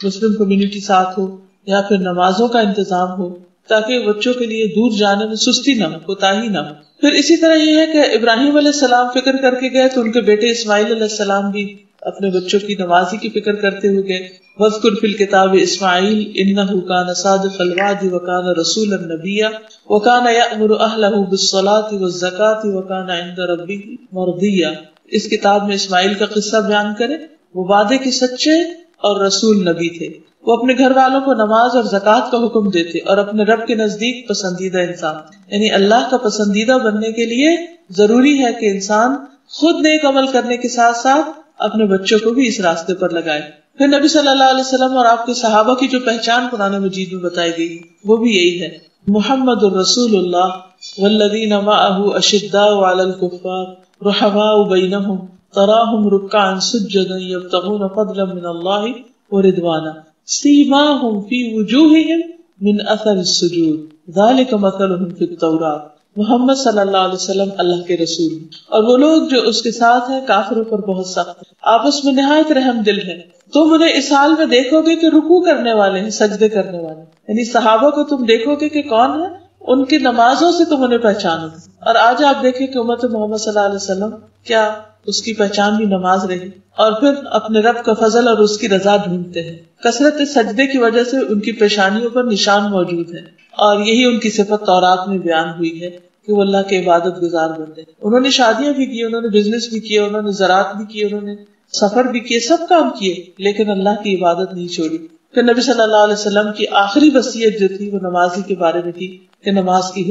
مسلم community ساتھ ہو یا پھر نمازوں کا انتظام ہو تاکہ بچوں کے لیے دور جانے میں سستی نہ ہو، کوتاہی نہ ہو. پھر اسی طرح یہ ہے کہ ابراہیم علیہ السلام فکر کر کے گئے تو ان کے بیٹے اسماعیل علیہ السلام بھی اپنے بچوں کی نمازی کی فکر کرتے ہوئے گئے. وَاذْكُرْ فِي الْكِتَابِ إِسْمَاعِيلَ إِنَّهُ كَانَ صَادِقَ الْوَعْدِ وَكَانَ رَسُولًا نَبِيًّا وَكَانَ يَأْمُرُ أَهْلَهُ بِالصَّلَاةِ وَالزَّكَاةِ وَكَانَ عِندَ رَبِّهِ مَرْضِيًّا. اس کتاب میں اسماعیل کا قصہ بیان کرے، وہ وعدے کے سچے اور رسول نبی تھے. وہ اپنے گھر والوں کو نماز اور زکوٰۃ کا حکم دیتے اور اپنے رب کے نزدیک پسندیدہ انسان. یعنی اللہ کا پسندیدہ بننے کے لیے ضروری ہے کہ انسان خود نیک عمل کرنے کے ساتھ ساتھ اپنے بچوں کو بھی اس راستے پر لگائے. پھر نبی صلی اللہ علیہ وسلم اور آپ کے صحابہ کی جو پہچان قرآن مجید میں بتائی گئی وہ بھی یہی ہے. محمد الرسول اللہ والذین معہ اشداء علی الکفار رحماء بینہم تراہم رکعا سجدا یبتغون فضلا من اللہ ورضوانا سیماہم فی وجوہہم من اثر السجود ذالک مثلہم فی التوراۃ. محمد صلی اللہ علیہ وسلم اللہ کے رسول اور وہ لوگ جو اس کے ساتھ ہیں کافروں پر بہت سخت ہیں، آپس میں نہایت رحم دل ہیں. تم انہیں اس حال میں دیکھو گے کہ رکوع کرنے والے ہیں، سجدے کرنے والے. یعنی صحابہ کو تم دیکھو گے کہ کون ہے، ان کی نمازوں سے تم انہیں پہچانو گے. اور آج آپ دیکھیں کہ امت محمد صلی اللہ علیہ وسلم کیا اس کی پہچان بھی نماز رہی اور پھر اپنے رب کا فضل اور اس کی رضا ڈھونڈتے ہیں. کثرت سجدے کی وجہ سے ان کی پیشانیوں پر نشان موجود ہیں اور یہی ان کی صفت تورات میں بیان ہوئی ہے کہ وہ اللہ کے عبادت گزار بندے. انہوں نے شادیاں بھی کی، انہوں نے بزنس بھی کیا، انہوں نے زراعت بھی کی، انہوں نے سفر بھی کیے، سب کام کیے، لیکن اللہ کی عبادت نہیں چھوڑی. پھر نبی صلی اللہ علیہ وسلم کی آخری وصیت جو تھی وہ نمازی کے بارے میں تھی کہ نماز کی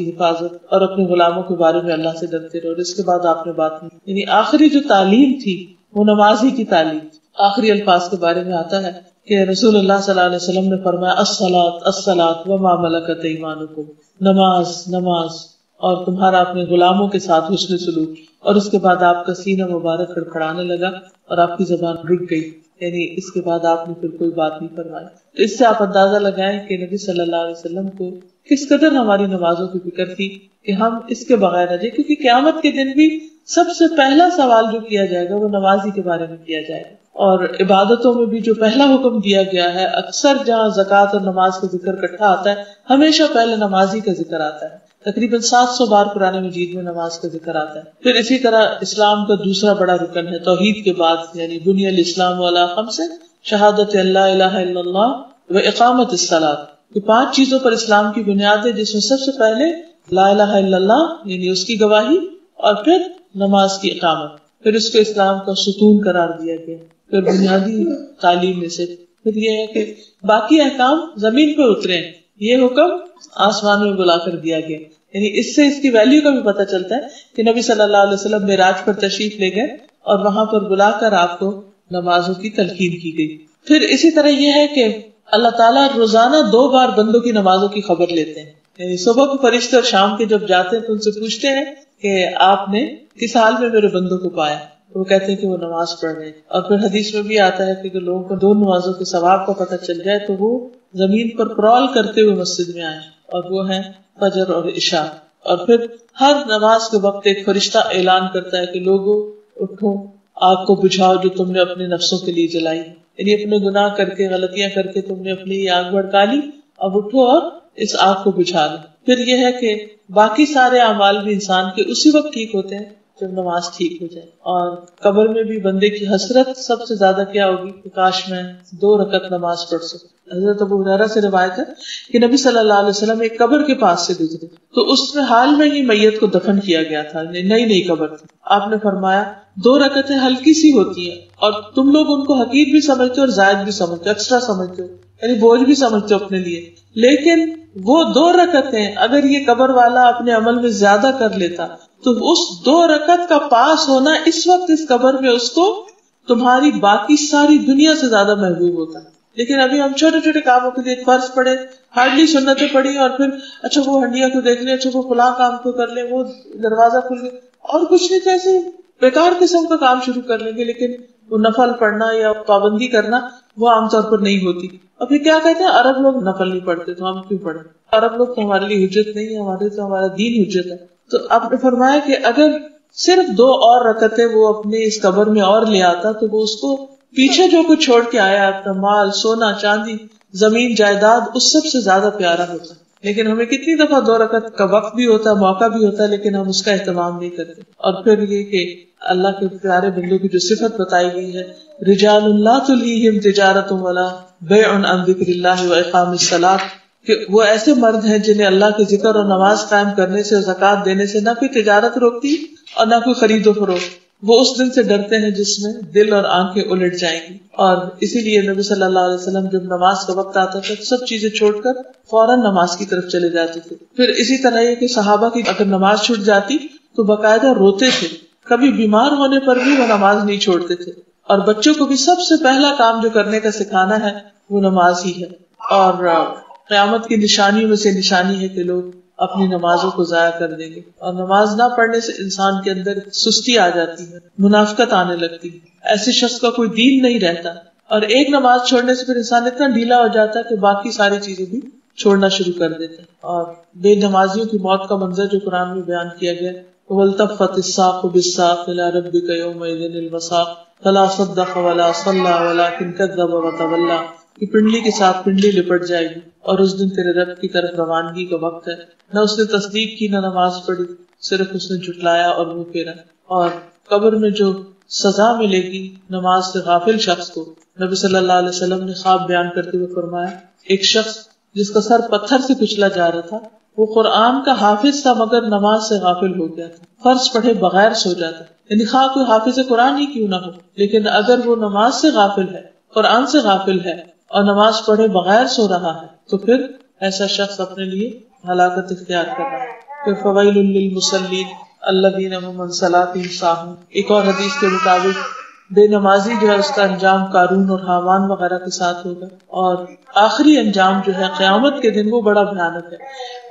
حفاظت اور اپنے غلاموں کے بارے میں اللہ سے ڈرتے رہو. اور اس کے بعد آپ نے بات نہیں، یعنی آخری جو تعلیم تھی وہ نمازی کی تعلیم. آخری الفاظ کے بارے میں آتا ہے کہ رسول اللہ صلی اللہ علیہ وسلم نے فرمایا الصلاۃ الصلاۃ وما ملکت ایمانکم، نماز اور تمہارا اپنے غلاموں کے ساتھ حسن سلوک. اور اس کے بعد آپ کا سینہ مبارک کھڑکھڑانے لگا اور آپ کی زبان رک گئی، یعنی اس کے بعد آپ نے پھر کوئی بات نہیں فرمائی. تو اس سے آپ اندازہ لگائیں کہ نبی صلی اللہ علیہ وسلم کو کس قدر ہماری نمازوں کی فکر تھی کہ ہم اس کے بغیر نہ جائیں، کیونکہ قیامت کے دن بھی سب سے پہلا سوال جو کیا جائے گا وہ نمازی کے بارے میں کیا جائے گا. اور عبادتوں میں بھی جو پہلا حکم دیا گیا ہے، اکثر جہاں زکوٰۃ اور نماز کا ذکر اکٹھا آتا ہے ہمیشہ پہلے نمازی کا ذکر آتا ہے. تقریباً 700 بار قرآن مجید میں نماز کا ذکر آتا ہے. پھر اسی طرح اسلام کا دوسرا بڑا رکن ہے توحید کے بعد، یعنی بنی الاسلام علی خمس، شہادت اللہ الہ الا اللہ و اقامت الصلاۃ. یہ 5 چیزوں پر اسلام کی بنیاد ہے، جس میں سب سے پہلے لا الہ الا اللہ یعنی اس کی گواہی، اور پھر نماز کی اقامت. پھر اس کو اسلام کا ستون قرار دیا گیا. پھر بنیادی تعلیم میں سے پھر یہ ہے کہ باقی احکام زمین پہ اترے، یہ حکم آسمان میں بلا کر دیا گیا. یعنی اس سے اس کی ویلیو کا بھی پتہ چلتا ہے کہ نبی صلی اللہ علیہ وسلم معراج پر تشریف لے گئے اور وہاں پر بلا کر آپ کو نمازوں کی تلقین کی گئی. پھر اسی طرح یہ ہے کہ اللہ تعالیٰ روزانہ 2 بار بندوں کی نمازوں کی خبر لیتے ہیں. یعنی صبح کو فرشتے اور شام کے جب جاتے ہیں تو ان سے پوچھتے ہیں کہ آپ نے کس حال میں میرے بندوں کو پایا. وہ کہتے ہیں کہ وہ نماز پڑھ رہے ہیں. اور پھر حدیث میں بھی آتا ہے کہ لوگوں کو 2 نمازوں کے ثواب کا پتہ چل جائے تو وہ زمین پر کرال کرتے ہوئے مسجد میں آئے، اور وہ ہیں فجر اور عشاء. اور پھر ہر نماز کے وقت ایک فرشتہ اعلان کرتا ہے کہ لوگوں اٹھو، آگ کو بجھاؤ جو تم نے اپنے نفسوں کے لیے جلائی. یعنی اپنے گناہ کر کے، غلطیاں کر کے تم نے اپنی آگ بھڑکا لی، اب اٹھو اور اس آگ کو بجھا لو. پھر یہ ہے کہ باقی سارے اعمال بھی انسان کے اسی وقت ٹھیک ہوتے ہیں جب نماز ٹھیک ہو جائے. اور قبر میں بھی بندے کی حسرت سب سے زیادہ کیا ہوگی کہ کاش میں 2 رکعت نماز پڑھ سکوں. حضرت ابو ہریرہ سے روایت ہے کہ نبی صلی اللہ علیہ وسلم ایک قبر کے پاس سے گزرے تو اس میں حال میں ہی میت کو دفن کیا گیا تھا، نئی قبر تھی. آپ نے فرمایا 2 رکعتیں ہلکی سی ہوتی ہیں اور تم لوگ ان کو حقیر بھی سمجھتے ہو اور زائد بھی سمجھتے ہو، ایکسٹرا سمجھتے ہو، یعنی بوجھ بھی سمجھتے ہو اپنے لیے. لیکن وہ 2 رکعتیں اگر یہ قبر والا اپنے عمل میں زیادہ کر لیتا تو اس 2 رکعت کا پاس ہونا اس وقت اس قبر میں اس کو تمہاری باقی ساری دنیا سے زیادہ محبوب ہوتا. لیکن ابھی ہم چھوٹے چھوٹے کاموں کے لیے فرض پڑے، ہارڈلی سنتیں پڑھی، اور پھر اچھا وہ ہنڈیاں کو دیکھ لیں، اچھا وہ فلاں کام کو کر لیں، وہ دروازہ کھل گیا اور کچھ نہیں، کیسے بیکار قسم کا کام شروع کر لیں گے. لیکن وہ نفل پڑھنا یا پابندی کرنا وہ عام طور پر نہیں ہوتی. اور پھر کیا کہتے ہیں عرب لوگ نفل نہیں پڑھتے تو ہم کیوں پڑھیں؟ عرب لوگ تو ہمارے لیے حجت نہیں ہے، ہمارے تو ہمارا دین حجت ہے. تو آپ نے فرمایا کہ اگر صرف 2 اور رکعتیں وہ اپنی اس قبر میں اور لے آتا تو وہ اس کو پیچھے جو کچھ چھوڑ کے آیا، اپنا مال، سونا چاندی، زمین جائیداد، اس سب سے زیادہ پیارا ہوتا. لیکن ہمیں کتنی دفعہ 2 رکعت کا وقت بھی ہوتا ہے، موقع بھی ہوتا ہے، لیکن ہم اس کا اہتمام نہیں کرتے. اور پھر یہ کہ اللہ کے پیارے بندوں کی جو صفت بتائی گئی ہے، رجال لا تلہیہم تجارت ولا بیع عن ذکر اللہ واقام الصلاۃ، کہ وہ ایسے مرد ہیں جنہیں اللہ کے ذکر اور نماز قائم کرنے سے، زکوٰۃ دینے سے نہ کوئی تجارت روکتی اور نہ کوئی خرید و فروخت. وہ اس دن سے ڈرتے ہیں جس میں دل اور آنکھیں الٹ جائیں گی. اور اسی لیے نبی صلی اللہ علیہ وسلم جب نماز کا وقت آتا تھا سب چیزیں چھوڑ کر فوراً نماز کی طرف چلے جاتے تھے. پھر اسی طرح یہ کہ صحابہ کی اگر نماز چھوٹ جاتی تو باقاعدہ روتے تھے. کبھی بیمار ہونے پر بھی وہ نماز نہیں چھوڑتے تھے. اور بچوں کو بھی سب سے پہلا کام جو کرنے کا سکھانا ہے وہ نماز ہی ہے. اور قیامت کی نشانیوں میں سے نشانی ہے کہ لوگ اپنی نمازوں کو ضائع کر دیں گے. اور نماز نہ پڑھنے سے انسان کے اندر سستی آ جاتی ہے، منافقت آنے لگتی ہے، ایسے شخص کا کوئی دین نہیں رہتا. اور ایک نماز چھوڑنے سے پھر انسان اتنا ڈھیلا ہو جاتا ہے کہ باقی ساری چیزیں بھی چھوڑنا شروع کر دیتے ہیں. اور بے نمازیوں کی موت کا منظر جو قرآن میں بیان کیا گیا، وَالْتَفَّتِ السَّاقُ بِالسَّاقِ إِلَىٰ رَبِّكَ يَوْمَئِذٍ الْمَسَاقُ فَلَا صَدَّقَ وَلَا صَلَّىٰ وَلَٰكِنْ كَذَّبَ وَتَوَلَّىٰ، کہ پنڈلی کے ساتھ پنڈلی لپٹ جائے گی اور اس دن تیرے رب کی طرف روانگی کا وقت ہے. نہ اس نے تصدیق کی، نہ نماز پڑھی، صرف اس نے جھٹلایا اور منہ پھیرا. اور قبر میں جو سزا ملے گی نماز سے غافل شخص کو، نبی صلی اللہ علیہ وسلم نے خواب بیان کرتے ہوئے فرمایا، ایک شخص جس کا سر پتھر سے کچلا جا رہا تھا، وہ قرآن کا حافظ تھا مگر نماز سے غافل ہو گیا تھا، فرض پڑھے بغیر سو جاتا. یعنی خواہ کوئی حافظ قرآن ہی کیوں نہ ہو، لیکن اگر وہ نماز سے غافل ہے، قرآن سے غافل ہے اور نماز پڑھے بغیر سو رہا ہے تو پھر ایسا شخص اپنے لیے ہلاکت اختیار کر رہا ہے. پھر فویل للمصلین الذین هم عن صلاتهم ساہون. ایک اور حدیث کے مطابق بے نمازی جو ہے اس کا انجام قارون اور حامان وغیرہ کے ساتھ ہوگا. اور آخری انجام جو ہے قیامت کے دن وہ بڑا بھیانک ہے.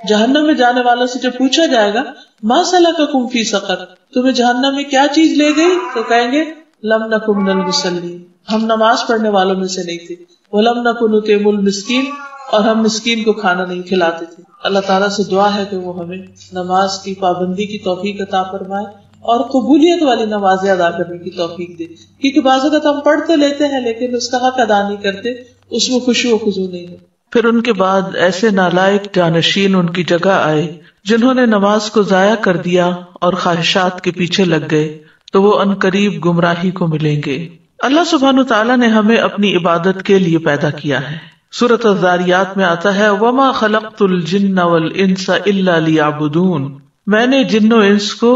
جہنم میں جانے والوں سے جب پوچھا جائے گا ما سلککم فی سقر، تمہیں جہنم میں کیا چیز لے گئی، تو کہیں گے لم نک من المصلین، ہم نماز پڑھنے والوں میں سے نہیں تھے. ولم نک نطعم المسکین، اور ہم مسکین کو کھانا نہیں کھلاتے تھے. اللہ تعالیٰ سے دعا ہے کہ وہ ہمیں نماز کی پابندی کی توفیق عطا فرمائے اور قبولیت والی نمازیں ادا کرنے کی توفیق دے. کیونکہ بعض اوقات ہم پڑھ تو لیتے ہیں لیکن اس کا حق ادا نہیں کرتے، اس میں خشوع و خضوع نہیں ہے. پھر ان کے بعد ایسے نالائق جانشین ان کی جگہ آئے جنہوں نے نماز کو ضائع کر دیا اور خواہشات کے پیچھے لگ گئے، تو وہ عنقریب گمراہی کو ملیں گے. اللہ سبحانہ تعالیٰ نے ہمیں اپنی عبادت کے لیے پیدا کیا ہے. سورۃ الذاریات میں آتا ہے وَمَا خَلَقْتُ الْجِنَّ وَالْإِنسَ إِلَّا لِيَعْبُدُونَ، میں نے جن و انس کو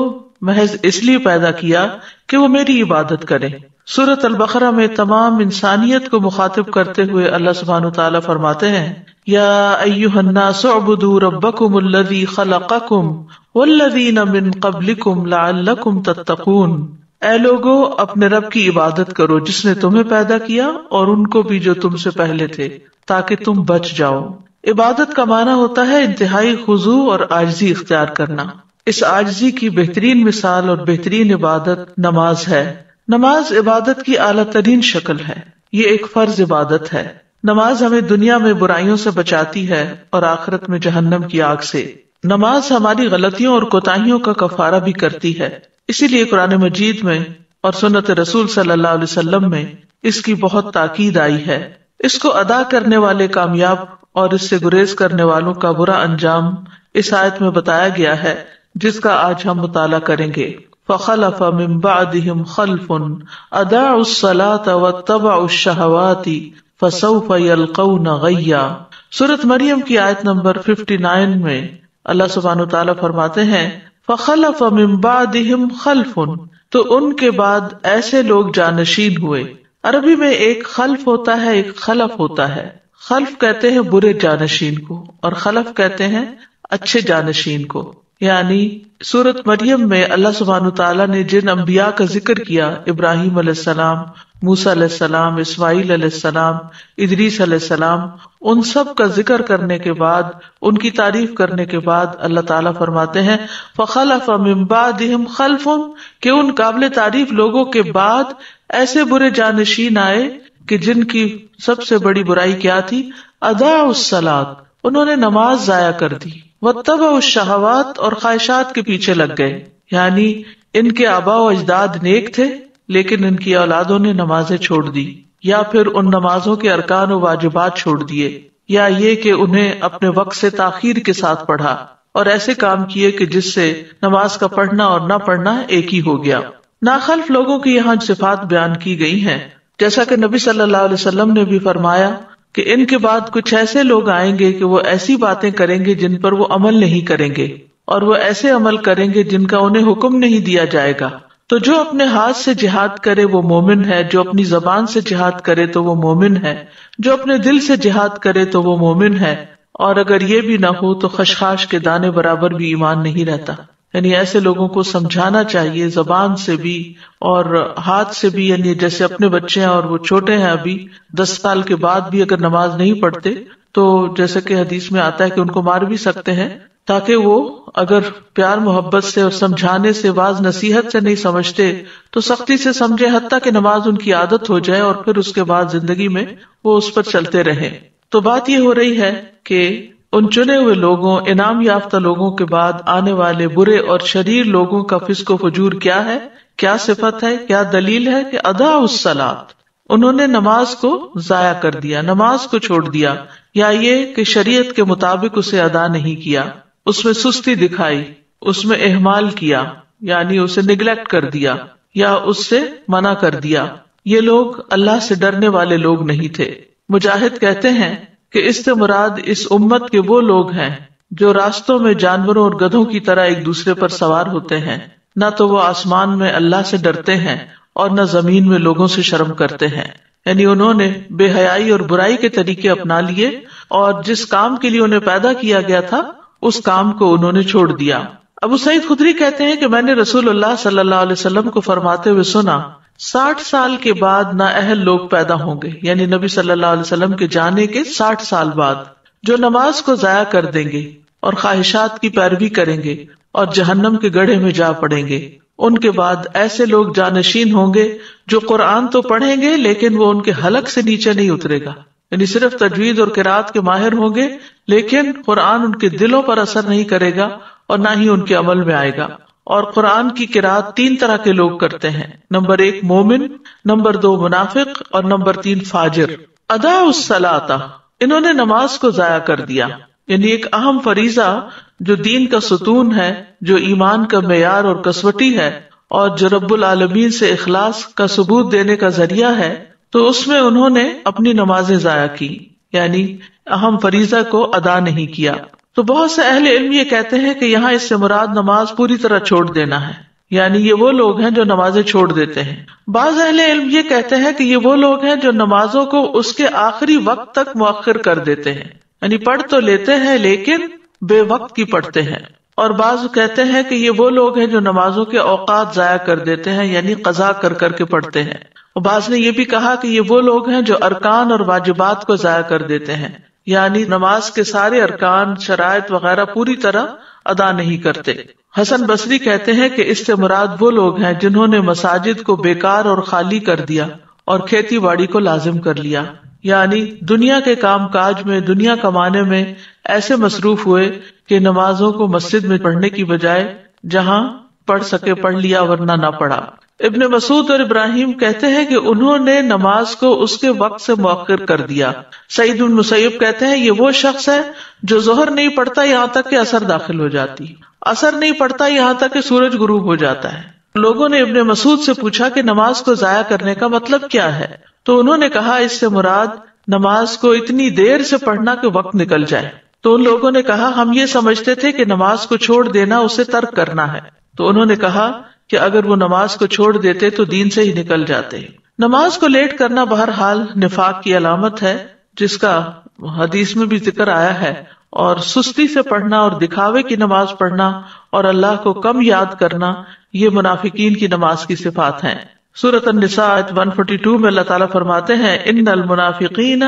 محض اس لیے پیدا کیا کہ وہ میری عبادت کریں. سورۃ البقرہ میں تمام انسانیت کو مخاطب کرتے ہوئے اللہ سبحانہ تعالیٰ فرماتے ہیں یا ایھا الناس اعبدوا ربکم الذی خلقکم والذین من قبلکم لعلکم تتقون، اے لوگو اپنے رب کی عبادت کرو جس نے تمہیں پیدا کیا اور ان کو بھی جو تم سے پہلے تھے تاکہ تم بچ جاؤ. عبادت کا معنی ہوتا ہے انتہائی خضوع اور عاجزی اختیار کرنا. اس عاجزی کی بہترین مثال اور بہترین عبادت نماز ہے. نماز عبادت کی اعلیٰ ترین شکل ہے. یہ ایک فرض عبادت ہے. نماز ہمیں دنیا میں برائیوں سے بچاتی ہے اور آخرت میں جہنم کی آگ سے. نماز ہماری غلطیوں اور کوتاہیوں کا کفارہ بھی کرتی ہے. اسی لیے قرآن مجید میں اور سنت رسول صلی اللہ علیہ وسلم میں اس کی بہت تاکید آئی ہے. اس کو ادا کرنے والے کامیاب اور اس سے گریز کرنے والوں کا برا انجام اس آیت میں بتایا گیا ہے جس کا آج ہم مطالعہ کریں گے. فخلف من بعدهم خلف اضاعوا الصلاة واتبعوا الشهوات فسوف يلقون غیا. سورۃ مریم کی آیت نمبر 59 میں اللہ سبحانہ وتعالیٰ فرماتے ہیں فخلف من بعدهم خلف، تو ان کے بعد ایسے لوگ جانشین ہوئے. عربی میں ایک خلف ہوتا ہے، ایک خلف ہوتا ہے. خلف کہتے ہیں برے جانشین کو اور خلف کہتے ہیں اچھے جانشین کو. یعنی سورۃ مریم میں اللہ سبحانہ تعالیٰ نے جن انبیاء کا ذکر کیا، ابراہیم علیہ السلام، موسیٰ علیہ السلام، اسماعیل علیہ السلام، ادریس علیہ السلام، ان سب کا ذکر کرنے کے بعد، ان کی تعریف کرنے کے بعد اللہ تعالیٰ فرماتے ہیں فخلف من بعدهم خلف، کہ ان قابل تعریف لوگوں کے بعد ایسے برے جانشین آئے کہ جن کی سب سے بڑی برائی کیا تھی، اضاعوا الصلاۃ، انہوں نے نماز ضائع کر دی، واتبعوا الشہوات، اور خواہشات کے پیچھے لگ گئے. یعنی ان کے آبا و اجداد نیک تھے لیکن ان کی اولادوں نے نمازیں چھوڑ دی، یا پھر ان نمازوں کے ارکان و واجبات چھوڑ دیے، یا یہ کہ انہیں اپنے وقت سے تاخیر کے ساتھ پڑھا اور ایسے کام کیے کہ جس سے نماز کا پڑھنا اور نہ پڑھنا ایک ہی ہو گیا۔ ناخلف لوگوں کی یہاں صفات بیان کی گئی ہیں، جیسا کہ نبی صلی اللہ علیہ وسلم نے بھی فرمایا کہ ان کے بعد کچھ ایسے لوگ آئیں گے کہ وہ ایسی باتیں کریں گے جن پر وہ عمل نہیں کریں گے، اور وہ ایسے عمل کریں گے جن کا انہیں حکم نہیں دیا جائے گا۔ تو جو اپنے ہاتھ سے جہاد کرے وہ مومن ہے، جو اپنی زبان سے جہاد کرے تو وہ مومن ہے، جو اپنے دل سے جہاد کرے تو وہ مومن ہے، اور اگر یہ بھی نہ ہو تو خشخاش کے دانے برابر بھی ایمان نہیں رہتا۔ یعنی ایسے لوگوں کو سمجھانا چاہیے زبان سے بھی اور ہاتھ سے بھی، یعنی جیسے اپنے بچے ہیں اور وہ چھوٹے ہیں ابھی 10 سال کے بعد بھی اگر نماز نہیں پڑھتے تو جیسے کہ حدیث میں آتا ہے کہ ان کو مار بھی سکتے ہیں، تاکہ وہ اگر پیار محبت سے اور سمجھانے سے، واعظ نصیحت سے نہیں سمجھتے تو سختی سے سمجھے، حتیٰ کہ نماز ان کی عادت ہو جائے اور پھر اس کے بعد زندگی میں وہ اس پر چلتے رہیں۔ تو بات یہ ہو رہی ہے کہ ان چنے ہوئے لوگوں، انعام یافتہ لوگوں کے بعد آنے والے برے اور شریر لوگوں کا فسق و فجور کیا ہے، کیا صفت ہے، کیا دلیل ہے کہ ادا الصلاۃ، انہوں نے نماز کو ضائع کر دیا، نماز کو چھوڑ دیا، یا یہ کہ شریعت کے مطابق اسے ادا نہیں کیا، اس میں سستی دکھائی، اس میں اہمال کیا، یعنی اسے نیگلیکٹ کر دیا یا اس سے منع کر دیا۔ یہ لوگ اللہ سے ڈرنے والے لوگ نہیں تھے۔ مجاہد کہتے ہیں کہ اس سے مراد اس امت کے وہ لوگ ہیں جو راستوں میں جانوروں اور گدھوں کی طرح ایک دوسرے پر سوار ہوتے ہیں، نہ تو وہ آسمان میں اللہ سے ڈرتے ہیں اور نہ زمین میں لوگوں سے شرم کرتے ہیں۔ یعنی انہوں نے بے حیائی اور برائی کے طریقے اپنا لیے اور جس کام کے لیے انہیں پیدا کیا گیا تھا اس کام کو انہوں نے چھوڑ دیا۔ ابو سعید خدری کہتے ہیں کہ میں نے رسول اللہ صلی اللہ علیہ وسلم کو فرماتے ہوئے سنا، 60 سال کے بعد نااہل لوگ پیدا ہوں گے، یعنی نبی صلی اللہ علیہ وسلم کے جانے کے 60 سال بعد، جو نماز کو ضائع کر دیں گے اور خواہشات کی پیروی کریں گے اور جہنم کے گڑھے میں جا پڑیں گے۔ ان کے بعد ایسے لوگ جانشین ہوں گے جو قرآن تو پڑھیں گے لیکن وہ ان کے حلق سے نیچے نہیں اترے گا، یعنی صرف تجوید اور قرات کے ماہر ہوں گے لیکن قرآن ان کے دلوں پر اثر نہیں کرے گا اور نہ ہی ان کے عمل میں آئے گا۔ اور قرآن کی قرات 3 طرح کے لوگ کرتے ہیں، نمبر 1 مومن، نمبر 2 منافق اور نمبر 3 فاجر۔ ادا الصلاۃ، انہوں نے نماز کو ضائع کر دیا، یعنی ایک اہم فریضہ جو دین کا ستون ہے، جو ایمان کا معیار اور کسوٹی ہے اور جو رب العالمین سے اخلاص کا ثبوت دینے کا ذریعہ ہے، تو اس میں انہوں نے اپنی نمازیں ضائع کی، یعنی اہم فریضہ کو ادا نہیں کیا۔ تو بہت سے اہل علم یہ کہتے ہیں کہ یہاں اس سے مراد نماز پوری طرح چھوڑ دینا ہے، یعنی یہ وہ لوگ ہیں جو نمازیں چھوڑ دیتے ہیں۔ بعض اہل علم یہ کہتے ہیں کہ یہ وہ لوگ ہیں جو نمازوں کو اس کے آخری وقت تک مؤخر کر دیتے ہیں، یعنی پڑھ تو لیتے ہیں لیکن بے وقت کی پڑھتے ہیں۔ اور بعض کہتے ہیں کہ یہ وہ لوگ ہیں جو نمازوں کے اوقات ضائع کر دیتے ہیں، یعنی قضا کر کر کے پڑھتے ہیں۔ اور بعض نے یہ بھی کہا کہ یہ وہ لوگ ہیں جو ارکان اور واجبات کو ضائع کر دیتے ہیں، یعنی نماز کے سارے ارکان، شرائط وغیرہ پوری طرح ادا نہیں کرتے۔ حسن بصری کہتے ہیں کہ اس سے مراد وہ لوگ ہیں جنہوں نے مساجد کو بیکار اور خالی کر دیا اور کھیتی باڑی کو لازم کر لیا، یعنی دنیا کے کام کاج میں، دنیا کمانے میں ایسے مصروف ہوئے کہ نمازوں کو مسجد میں پڑھنے کی بجائے جہاں پڑھ سکے پڑھ لیا ورنہ نہ پڑھا۔ ابن مسعود اور ابراہیم کہتے ہیں کہ انہوں نے نماز کو اس کے وقت سے مؤخر کر دیا۔ سعید بن مسیب کہتے ہیں یہ وہ شخص ہے جو ظہر نہیں پڑھتا یہاں تک کہ عصر داخل ہو جاتی، عصر نہیں پڑھتا یہاں تک کہ سورج غروب ہو جاتا ہے۔ لوگوں نے ابن مسعود سے پوچھا کہ نماز کو ضائع کرنے کا مطلب کیا ہے، تو انہوں نے کہا اس سے مراد نماز کو اتنی دیر سے پڑھنا کہ وقت نکل جائے۔ تو ان لوگوں نے کہا ہم یہ سمجھتے تھے کہ نماز کو چھوڑ دینا اسے ترک کرنا ہے۔ تو انہوں نے کہا کہ اگر وہ نماز کو چھوڑ دیتے تو دین سے ہی نکل جاتے۔ نماز کو لیٹ کرنا بہرحال نفاق کی علامت ہے، جس کا حدیث میں بھی ذکر آیا ہے، اور سستی سے پڑھنا اور دکھاوے کی نماز پڑھنا اور اللہ کو کم یاد کرنا یہ منافقین کی نماز کی صفات ہیں۔ سورۃ النساء آیت 142 میں اللہ تعالیٰ فرماتے ہیں ان المنافقین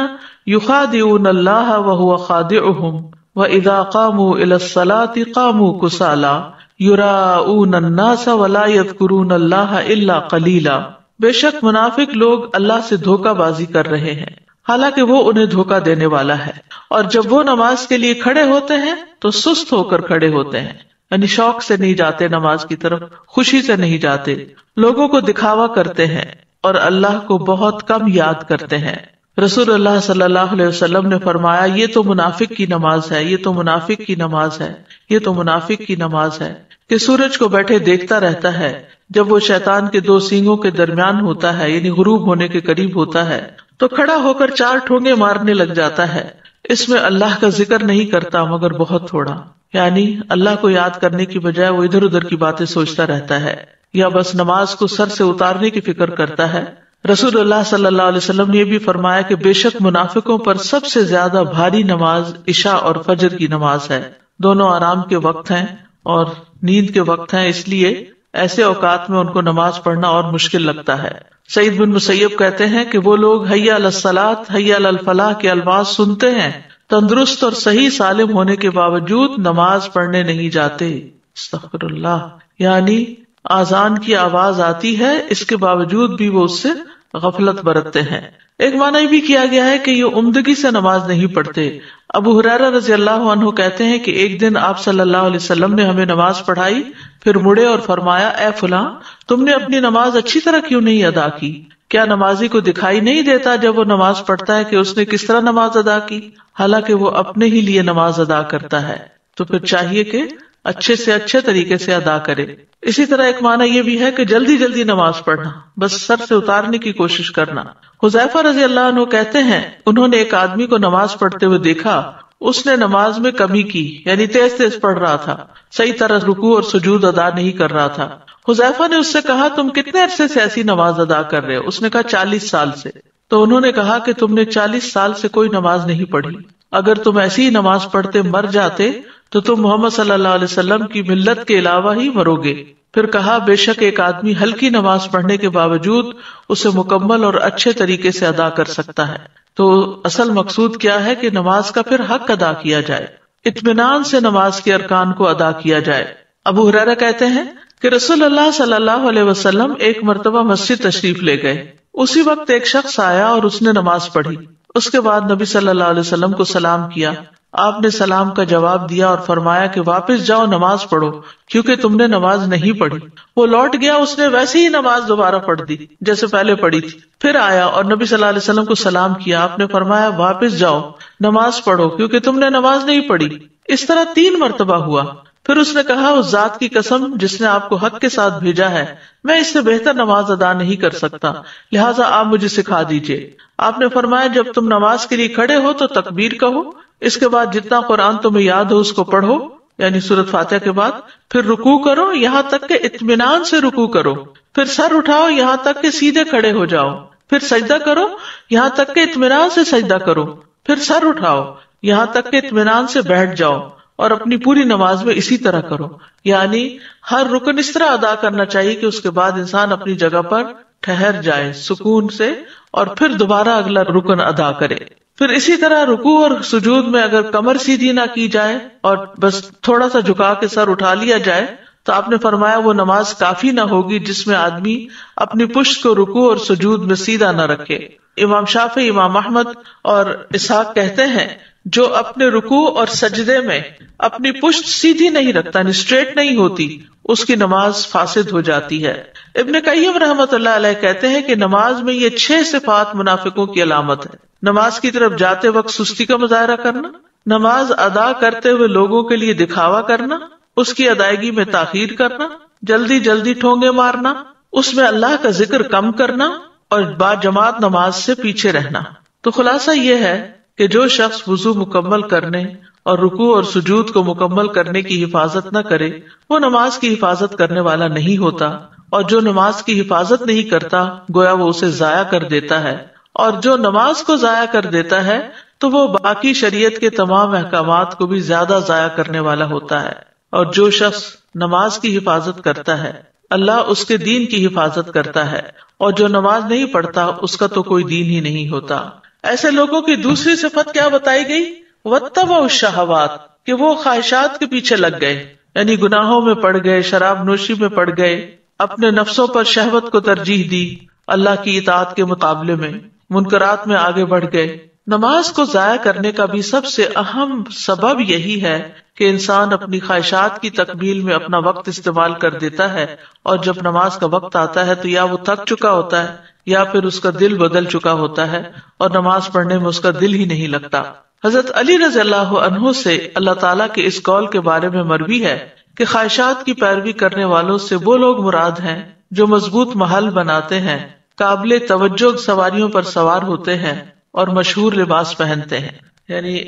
یخادعون اللہ وهو خادعهم واذا قاموا الى الصلاة قاموا کسالى یراؤون الناس ولا یذکرون اللہ الا قلیلا۔ بے شک منافق لوگ اللہ سے دھوکہ بازی کر رہے ہیں حالانکہ وہ انہیں دھوکہ دینے والا ہے، اور جب وہ نماز کے لیے کھڑے ہوتے ہیں تو سست ہو کر کھڑے ہوتے ہیں، یعنی شوق سے نہیں جاتے نماز کی طرف، خوشی سے نہیں جاتے، لوگوں کو دکھاوا کرتے ہیں اور اللہ کو بہت کم یاد کرتے ہیں۔ رسول اللہ صلی اللہ علیہ وسلم نے فرمایا یہ تو منافق کی نماز ہے، یہ تو منافق کی نماز ہے، یہ تو منافق کی نماز ہے، کہ سورج کو بیٹھے دیکھتا رہتا ہے، جب وہ شیطان کے دو سینگوں کے درمیان ہوتا ہے یعنی غروب ہونے کے قریب ہوتا ہے تو کھڑا ہو کر 4 ٹھونگے مارنے لگ جاتا ہے، اس میں اللہ کا ذکر نہیں کرتا مگر بہت تھوڑا، یعنی اللہ کو یاد کرنے کی بجائے وہ ادھر ادھر کی باتیں سوچتا رہتا ہے یا بس نماز کو سر سے اتارنے کی فکر کرتا ہے۔ رسول اللہ صلی اللہ علیہ وسلم نے یہ بھی فرمایا کہ بے شک منافقوں پر سب سے زیادہ بھاری نماز عشاء اور فجر کی نماز ہے، دونوں آرام کے وقت ہیں اور نیند کے وقت ہیں، اس لیے ایسے اوقات میں ان کو نماز پڑھنا اور مشکل لگتا ہے۔ سعید بن مسیب کہتے ہیں کہ وہ لوگ حی علی الصلاۃ حی علی الفلاح کے الفاظ سنتے ہیں، تندرست اور صحیح سالم ہونے کے باوجود نماز پڑھنے نہیں جاتے۔ استغفر اللہ، یعنی آذان کی آواز آتی ہے اس کے باوجود بھی وہ اس سے غفلت برتتے ہیں۔ ایک معنی بھی کیا گیا ہے کہ یہ عمدگی سے نماز نہیں پڑھتے۔ ابو ہریرہ رضی اللہ عنہ کہتے ہیں کہ ایک دن آپ صلی اللہ علیہ وسلم نے ہمیں نماز پڑھائی، پھر مڑے اور فرمایا اے فلاں، تم نے اپنی نماز اچھی طرح کیوں نہیں ادا کی؟ کیا نمازی کو دکھائی نہیں دیتا جب وہ نماز پڑھتا ہے کہ اس نے کس طرح نماز ادا کی؟ حالانکہ وہ اپنے ہی لیے نماز ادا کرتا ہے، تو پھر چاہیے کہ اچھے سے اچھے طریقے سے ادا کرے۔ اسی طرح ایک معنی یہ بھی ہے کہ جلدی جلدی نماز پڑھنا، بس سر سے اتارنے کی کوشش کرنا۔ حذیفہ رضی اللہ عنہ کہتے ہیں انہوں نے ایک آدمی کو نماز پڑھتے ہوئے دیکھا، اس نے نماز میں کمی کی، یعنی تیز تیز پڑھ رہا تھا، صحیح طرح رکوع اور سجود ادا نہیں کر رہا تھا۔ حذیفہ نے اس سے کہا تم کتنے عرصے سے ایسی نماز ادا کر رہے ہو؟ اس نے کہا 40 سال سے۔ تو انہوں نے کہا کہ تم نے 40 سال سے کوئی نماز نہیں پڑھی، اگر تم ایسی ہی نماز پڑھتے مر جاتے تو تم محمد صلی اللہ علیہ وسلم کی ملت کے علاوہ ہی مرو گے۔ پھر کہا بے شک ایک آدمی ہلکی نماز پڑھنے کے باوجود اسے مکمل اور اچھے طریقے سے ادا کر سکتا ہے۔ تو اصل مقصود کیا ہے کہ نماز کا پھر حق ادا کیا جائے، اطمینان سے نماز کے ارکان کو ادا کیا جائے۔ ابو ہریرہ کہتے ہیں کہ رسول اللہ صلی اللہ علیہ وسلم ایک مرتبہ مسجد تشریف لے گئے، اسی وقت ایک شخص آیا اور اس نے نماز پڑھی، اس کے بعد نبی صلی اللہ علیہ وسلم کو سلام کیا، آپ نے سلام کا جواب دیا اور فرمایا کہ واپس جاؤ نماز پڑھو کیونکہ تم نے نماز نہیں پڑھی۔ وہ لوٹ گیا، اس نے ویسے ہی نماز دوبارہ پڑھ دی جیسے پہلے پڑھی تھی، پھر آیا اور نبی صلی اللہ علیہ وسلم کو سلام کیا، آپ نے فرمایا واپس جاؤ نماز پڑھو کیونکہ تم نے نماز نہیں پڑھی۔ اس طرح 3 مرتبہ ہوا۔ پھر اس نے کہا اس ذات کی قسم جس نے آپ کو حق کے ساتھ بھیجا ہے، میں اس سے بہتر نماز ادا نہیں کر سکتا، لہٰذا آپ مجھے سکھا دیجئے۔ آپ نے فرمایا جب تم نماز کے لیے کھڑے ہو تو تکبیر کہو، اس کے بعد جتنا قرآن تمہیں یاد ہو اس کو پڑھو، یعنی سورۃ فاتحہ کے بعد، پھر رکوع کرو یہاں تک کہ اطمینان سے رکوع کرو، پھر سر اٹھاؤ یہاں تک کہ سیدھے کھڑے ہو جاؤ، پھر سجدہ کرو یہاں تک کہ اطمینان سے سجدہ کرو، پھر سر اٹھاؤ یہاں تک کہ اطمینان سے بیٹھ جاؤ، اور اپنی پوری نماز میں اسی طرح کرو۔ یعنی ہر رکن اس طرح ادا کرنا چاہیے کہ اس کے بعد انسان اپنی جگہ پر ٹھہر جائے سکون سے اور پھر دوبارہ اگلا رکن ادا کرے۔ پھر اسی طرح رکوع اور سجود میں اگر کمر سیدھی نہ کی جائے اور بس تھوڑا سا جھکا کے سر اٹھا لیا جائے تو آپ نے فرمایا وہ نماز کافی نہ ہوگی جس میں آدمی اپنی پشت کو رکوع اور سجود میں سیدھا نہ رکھے۔ امام شافعی، امام احمد اور اسحاق کہتے ہیں جو اپنے رکوع اور سجدے میں اپنی پشت سیدھی نہیں رکھتا، یعنی اسٹریٹ نہیں ہوتی، اس کی نماز فاسد ہو جاتی ہے۔ ابن قیم رحمۃ اللہ علیہ کہتے ہیں کہ نماز میں یہ 6 صفات منافقوں کی علامت ہے۔ نماز کی طرف جاتے وقت سستی کا مظاہرہ کرنا، نماز ادا کرتے ہوئے لوگوں کے لیے دکھاوا کرنا، اس کی ادائیگی میں تاخیر کرنا، جلدی جلدی ٹھونگے مارنا، اس میں اللہ کا ذکر کم کرنا اور باجماعت نماز سے پیچھے رہنا۔ تو خلاصہ یہ ہے کہ جو شخص وضو مکمل کرنے اور رکوع اور سجود کو مکمل کرنے کی حفاظت نہ کرے وہ نماز کی حفاظت کرنے والا نہیں ہوتا، اور جو نماز کی حفاظت نہیں کرتا گویا وہ اسے ضائع کر دیتا ہے، اور جو نماز کو ضائع کر دیتا ہے تو وہ باقی شریعت کے تمام احکامات کو بھی زیادہ ضائع کرنے والا ہوتا ہے۔ اور جو شخص نماز کی حفاظت کرتا ہے اللہ اس کے دین کی حفاظت کرتا ہے، اور جو نماز نہیں پڑھتا اس کا تو کوئی دین ہی نہیں ہوتا۔ ایسے لوگوں کی دوسری صفت کیا بتائی گئی؟ وَاتَّبَعُوا الشَّهَوَاتِ، کہ وہ خواہشات کے پیچھے لگ گئے، یعنی گناہوں میں پڑ گئے، شراب نوشی میں پڑ گئے، اپنے نفسوں پر شہوت کو ترجیح دی اللہ کی اطاعت کے مقابلے میں، منکرات میں آگے بڑھ گئے۔ نماز کو ضائع کرنے کا بھی سب سے اہم سبب یہی ہے کہ انسان اپنی خواہشات کی تکمیل میں اپنا وقت استعمال کر دیتا ہے، اور جب نماز کا وقت آتا ہے تو یا وہ تھک چکا ہوتا ہے یا پھر اس کا دل بدل چکا ہوتا ہے اور نماز پڑھنے میں اس کا دل ہی نہیں لگتا۔ حضرت علی رضی اللہ عنہ سے اللہ تعالیٰ کے اس قول کے بارے میں مروی ہے کہ خواہشات کی پیروی کرنے والوں سے وہ لوگ مراد ہیں جو مضبوط محل بناتے ہیں، قابل توجہ سواریوں پر سوار ہوتے ہیں اور مشہور لباس پہنتے ہیں۔ یعنی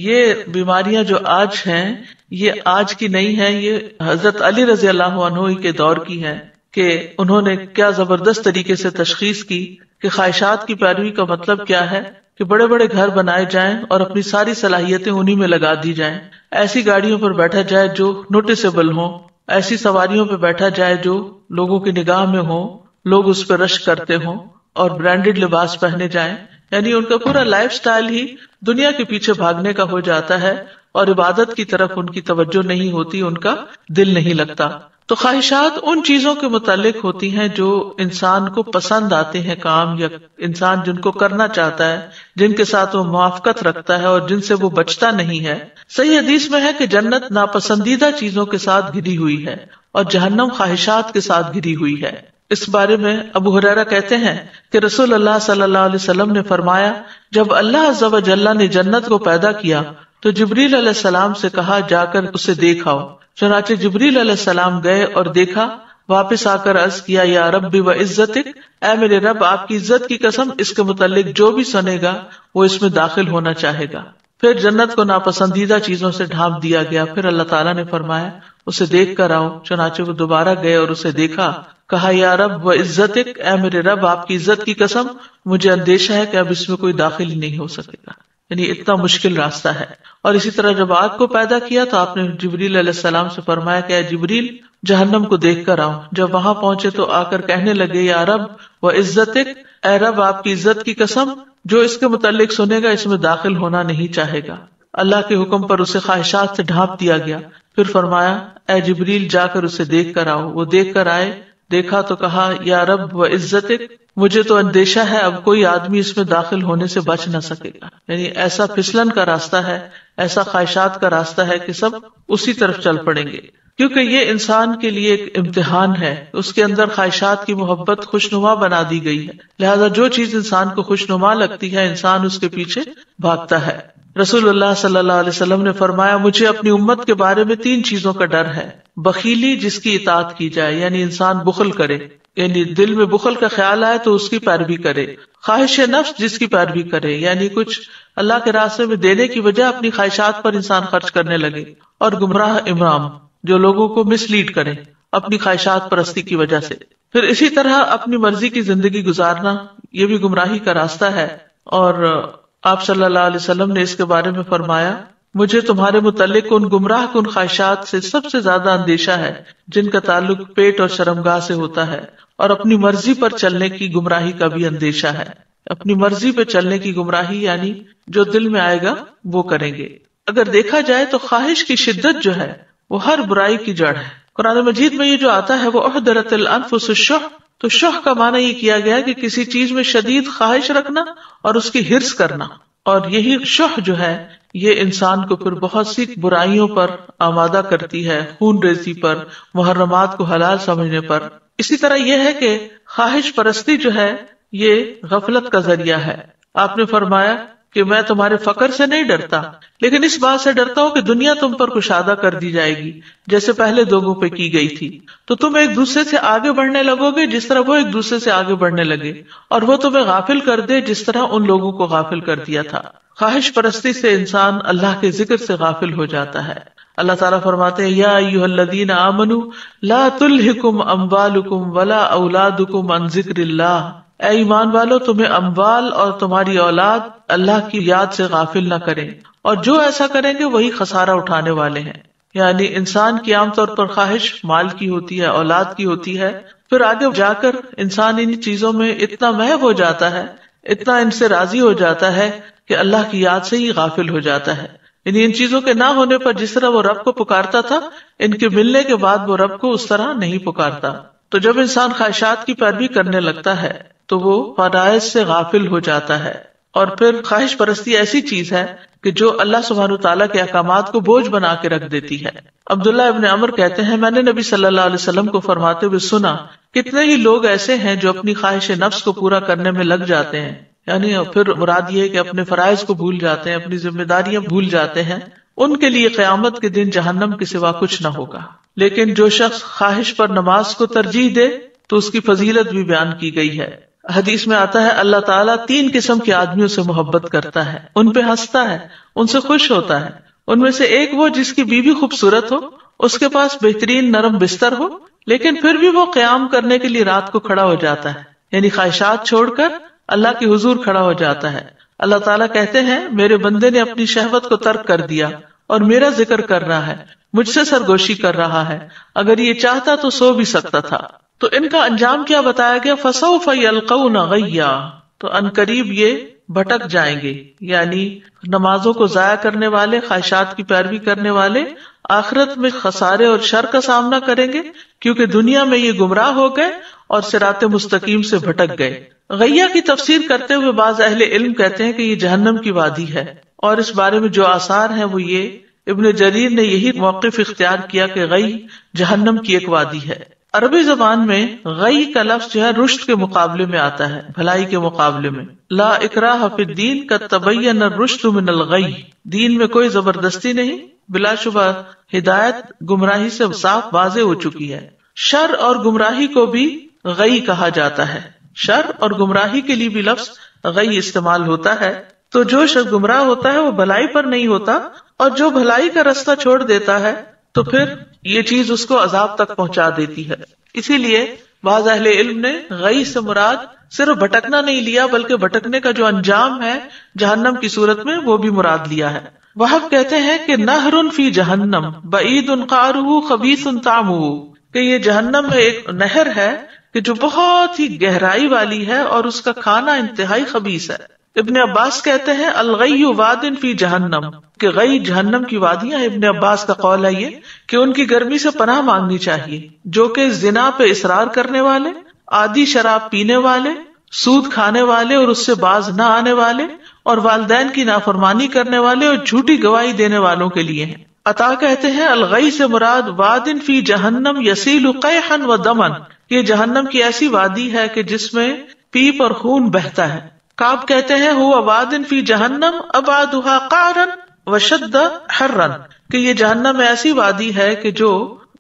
یہ بیماریاں جو آج ہیں یہ آج کی نہیں ہیں، یہ حضرت علی رضی اللہ عنہ کے دور کی ہیں کہ انہوں نے کیا زبردست طریقے سے تشخیص کی کہ خواہشات کی پیروی کا مطلب کیا ہے، کہ بڑے بڑے گھر بنائے جائیں اور اپنی ساری صلاحیتیں انہی میں لگا دی جائیں، ایسی گاڑیوں پر بیٹھا جائے جو نوٹسیبل ہوں، ایسی سواریوں پہ بیٹھا جائے جو لوگوں کی نگاہ میں ہوں، لوگ اس پہ رشک کرتے ہوں، اور برانڈڈ لباس پہنے جائیں۔ یعنی ان کا پورا لائف سٹائل ہی دنیا کے پیچھے بھاگنے کا ہو جاتا ہے اور عبادت کی طرف ان کی توجہ نہیں ہوتی، ان کا دل نہیں لگتا۔ تو خواہشات ان چیزوں کے متعلق ہوتی ہیں جو انسان کو پسند آتے ہیں کام، یا انسان جن کو کرنا چاہتا ہے، جن کے ساتھ وہ موافقت رکھتا ہے اور جن سے وہ بچتا نہیں ہے۔ صحیح حدیث میں ہے کہ جنت ناپسندیدہ چیزوں کے ساتھ گھری ہوئی ہے اور جہنم خواہشات کے ساتھ گھری ہوئی ہے۔ اس بارے میں ابو ہریرہ کہتے ہیں کہ رسول اللہ صلی اللہ علیہ وسلم نے فرمایا، جب اللہ عز و جل نے جنت کو پیدا کیا تو جبریل علیہ السلام سے کہا جا کر اسے دیکھ آؤ۔ چنانچہ جبریل علیہ السلام گئے اور دیکھا، واپس آ کر عرض کیا، یا رب و عزتک، اے میرے رب آپ کی عزت کی قسم، اس کے متعلق جو بھی سنے گا وہ اس میں داخل ہونا چاہے گا۔ پھر جنت کو ناپسندیدہ چیزوں سے ڈھانپ دیا گیا۔ پھر اللہ تعالیٰ نے فرمایا اسے دیکھ کر آؤ۔ چنانچہ وہ دوبارہ گئے اور اسے دیکھا، کہا یا رب و عزتک، اے میرے رب آپ کی عزت کی قسم، مجھے اندیشہ ہے کہ اب اس میں کوئی داخل ہی نہیں ہو سکے گا۔ یعنی اتنا مشکل راستہ ہے۔ اور اسی طرح جب آگ کو پیدا کیا تو آپ نے جبریل علیہ السلام سے فرمایا کہ اے جبریل جہنم کو دیکھ کر آؤ۔ جب وہاں پہنچے تو آ کر کہنے لگے، یا رب و عزتک، اے رب آپ کی عزت کی قسم، جو اس کے متعلق سنے گا اس میں داخل ہونا نہیں چاہے گا۔ اللہ کے حکم پر اسے خواہشات سے ڈھانپ دیا گیا۔ پھر فرمایا اے جبریل جا کر اسے دیکھ کر آؤ۔ وہ دیکھ کر آئے، دیکھا تو کہا یا رب و عزتک، مجھے تو اندیشہ ہے اب کوئی آدمی اس میں داخل ہونے سے بچ نہ سکے گا۔ یعنی ایسا پھسلن کا راستہ ہے، ایسا خواہشات کا راستہ ہے کہ سب اسی طرف چل پڑیں گے، کیونکہ یہ انسان کے لیے ایک امتحان ہے۔ اس کے اندر خواہشات کی محبت خوشنما بنا دی گئی ہے، لہذا جو چیز انسان کو خوشنما لگتی ہے انسان اس کے پیچھے بھاگتا ہے۔ رسول اللہ صلی اللہ علیہ وسلم نے فرمایا، مجھے اپنی امت کے بارے میں 3 چیزوں کا ڈر ہے۔ بخیلی جس کی اطاعت کی جائے، یعنی انسان بخل کرے، یعنی دل میں بخل کا خیال آئے تو اس کی پیروی کرے۔ خواہش نفس جس کی پیروی کرے، یعنی کچھ اللہ کے راستے میں دینے کی وجہ اپنی خواہشات پر انسان خرچ کرنے لگے۔ اور گمراہ امام جو لوگوں کو مس لیڈ کرے اپنی خواہشات پرستی کی وجہ سے۔ پھر اسی طرح اپنی مرضی کی زندگی گزارنا، یہ بھی گمراہی کا راستہ ہے۔ اور آپ صلی اللہ علیہ وسلم نے اس کے بارے میں فرمایا، مجھے تمہارے متعلق ان گمراہ کن خواہشات سے سب سے زیادہ اندیشہ ہے جن کا تعلق پیٹ اور شرمگاہ سے ہوتا ہے، اور اپنی مرضی پر چلنے کی گمراہی کا بھی اندیشہ ہے۔ اپنی مرضی پہ چلنے کی گمراہی یعنی جو دل میں آئے گا وہ کریں گے۔ اگر دیکھا جائے تو خواہش کی شدت جو ہے وہ ہر برائی کی جڑ ہے۔ قرآن مجید میں یہ جو آتا ہے وہ احضرت الانفس الشح، تو شح کا معنی یہ کیا گیا کہ کسی چیز میں شدید خواہش رکھنا اور اس کی حرص کرنا، اور یہی شح جو ہے یہ انسان کو پھر بہت سی برائیوں پر آمادہ کرتی ہے، خون ریزی پر، محرمات کو حلال سمجھنے پر۔ اسی طرح یہ ہے کہ خواہش پرستی جو ہے یہ غفلت کا ذریعہ ہے۔ آپ نے فرمایا کہ میں تمہارے فقر سے نہیں ڈرتا، لیکن اس بات سے ڈرتا ہوں کہ دنیا تم پر کشادہ کر دی جائے گی جیسے پہلے لوگوں پہ کی گئی تھی، تو تم ایک دوسرے سے آگے بڑھنے لگو گے جس طرح وہ ایک دوسرے سے آگے بڑھنے لگے، اور وہ تمہیں غافل کر دے جس طرح ان لوگوں کو غافل کر دیا تھا۔ خواہش پرستی سے انسان اللہ کے ذکر سے غافل ہو جاتا ہے۔ اللہ تعالیٰ فرماتے ہیں، یا ایھا الذین آمنوا لا تلہکم اموالکم ولا اولادکم عن ذکر اللہ، اے ایمان والو تمہیں اموال اور تمہاری اولاد اللہ کی یاد سے غافل نہ کریں، اور جو ایسا کریں گے وہی خسارہ اٹھانے والے ہیں۔ یعنی انسان کی عام طور پر خواہش مال کی ہوتی ہے، اولاد کی ہوتی ہے، پھر آگے جا کر انسان ان چیزوں میں اتنا محو ہو جاتا ہے، اتنا ان سے راضی ہو جاتا ہے کہ اللہ کی یاد سے ہی غافل ہو جاتا ہے۔ یعنی ان چیزوں کے نہ ہونے پر جس طرح وہ رب کو پکارتا تھا، ان کے ملنے کے بعد وہ رب کو اس طرح نہیں پکارتا۔ تو جب انسان خواہشات کی پیروی کرنے لگتا ہے تو وہ فرائض سے غافل ہو جاتا ہے۔ اور پھر خواہش پرستی ایسی چیز ہے کہ جو اللہ سبحانہ تعالیٰ کے احکامات کو بوجھ بنا کے رکھ دیتی ہے۔ عبداللہ ابن عمر کہتے ہیں میں نے نبی صلی اللہ علیہ وسلم کو فرماتے ہوئے سنا کتنے ہی لوگ ایسے ہیں جو اپنی خواہش نفس کو پورا کرنے میں لگ جاتے ہیں، یعنی پھر مراد یہ ہے کہ اپنے فرائض کو بھول جاتے ہیں، اپنی ذمہ داریاں بھول جاتے ہیں، ان کے لیے قیامت کے دن جہنم کے سوا کچھ نہ ہوگا۔ لیکن جو شخص خواہش پر نماز کو ترجیح دے تو اس کی فضیلت بھی بیان کی گئی ہے۔ حدیث میں آتا ہے اللہ تعالیٰ 3 قسم کے آدمیوں سے محبت کرتا ہے، ان پہ ہنستا ہے، ان سے خوش ہوتا ہے۔ ان میں سے ایک وہ جس کی بیوی خوبصورت ہو، اس کے پاس بہترین نرم بستر ہو، لیکن پھر بھی وہ قیام کرنے کے لیے رات کو کھڑا ہو جاتا ہے، یعنی خواہشات چھوڑ کر اللہ کے حضور کھڑا ہو جاتا ہے۔ اللہ تعالیٰ کہتے ہیں میرے بندے نے اپنی شہوت کو ترک کر دیا اور میرا ذکر کر رہا ہے، مجھ سے سرگوشی کر رہا ہے، اگر یہ چاہتا تو سو بھی سکتا تھا۔ تو ان کا انجام کیا بتایا گیا؟ فسوف یلقون غیا، تو عنقریب یہ بھٹک جائیں گے، یعنی نمازوں کو ضائع کرنے والے، خواہشات کی پیروی کرنے والے آخرت میں خسارے اور شر کا سامنا کریں گے، کیونکہ دنیا میں یہ گمراہ ہو گئے اور صراط مستقیم سے بھٹک گئے۔ غیا کی تفسیر کرتے ہوئے بعض اہل علم کہتے ہیں کہ یہ جہنم کی وادی ہے، اور اس بارے میں جو آثار ہیں وہ یہ ابن جریر نے یہی موقف اختیار کیا کہ غی جہنم کی ایک وادی ہے۔ عربی زبان میں غی کا لفظ جو ہے رشد کے مقابلے میں آتا ہے، بھلائی کے مقابلے میں۔ لا اکراہ فی الدین قد تبین الرشد من الغی، دین میں کوئی زبردستی نہیں، بلا شبہ ہدایت گمراہی سے صاف واضح ہو چکی ہے۔ شر اور گمراہی کو بھی غی کہا جاتا ہے، شر اور گمراہی کے لیے بھی لفظ غی استعمال ہوتا ہے۔ تو جو شخص گمراہ ہوتا ہے وہ بھلائی پر نہیں ہوتا، اور جو بھلائی کا راستہ چھوڑ دیتا ہے تو پھر یہ چیز اس کو عذاب تک پہنچا دیتی ہے۔ اسی لیے بعض اہل علم نے غی سے مراد صرف بھٹکنا نہیں لیا، بلکہ بھٹکنے کا جو انجام ہے جہنم کی صورت میں وہ بھی مراد لیا ہے۔ وہب کہتے ہیں کہ نہر فی جہنم بعید قعرہ خبیث طعمہ، کہ یہ جہنم میں ایک نہر ہے کہ جو بہت ہی گہرائی والی ہے اور اس کا کھانا انتہائی خبیث ہے۔ ابن عباس کہتے ہیں الغی واد فی جہنم، کہ غی جہنم کی وادیاں۔ ابن عباس کا قول ہے یہ کہ ان کی گرمی سے پناہ مانگنی چاہیے، جو کہ زنا پہ اصرار کرنے والے، عادی شراب پینے والے، سود کھانے والے اور اس سے باز نہ آنے والے، اور والدین کی نافرمانی کرنے والے اور جھوٹی گواہی دینے والوں کے لیے ہیں۔ عطا کہتے ہیں الغی سے مراد واد فی جہنم یسیل قیحا و دمن، یہ جہنم کی ایسی وادی ہے کہ جس میں پیپ اور خون بہتا ہے۔ کعب کہتے ہیں ہوا واد فی جہنم ابعدها قعرا وشد حرا، کہ یہ جہنم میں ایسی وادی ہے کہ جو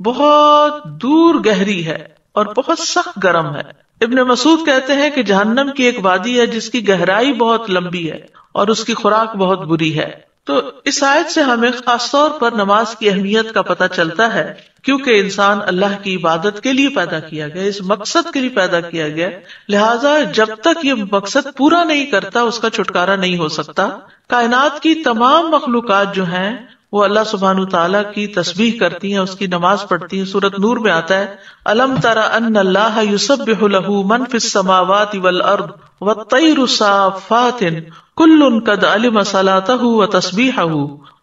بہت دور گہری ہے اور بہت سخت گرم ہے۔ ابن مسعود کہتے ہیں کہ جہنم کی ایک وادی ہے جس کی گہرائی بہت لمبی ہے اور اس کی خوراک بہت بری ہے۔ تو اس آیت سے ہمیں خاص طور پر نماز کی اہمیت کا پتہ چلتا ہے، کیونکہ انسان اللہ کی عبادت کے لیے پیدا کیا گیا، اس مقصد کے لیے پیدا کیا گیا، لہٰذا جب تک یہ مقصد پورا نہیں کرتا اس کا چھٹکارا نہیں ہو سکتا۔ کائنات کی تمام مخلوقات جو ہیں وہ اللہ سبحانہ تعالیٰ کی تسبیح کرتی ہیں، اس کی نماز پڑھتی ہیں۔ سورۃ نور میں آتا ہے الم تر ان اللہ یسبح له من فی السماوات والارض والطیر صافات کل قد علم صلاتہ وتسبیحہ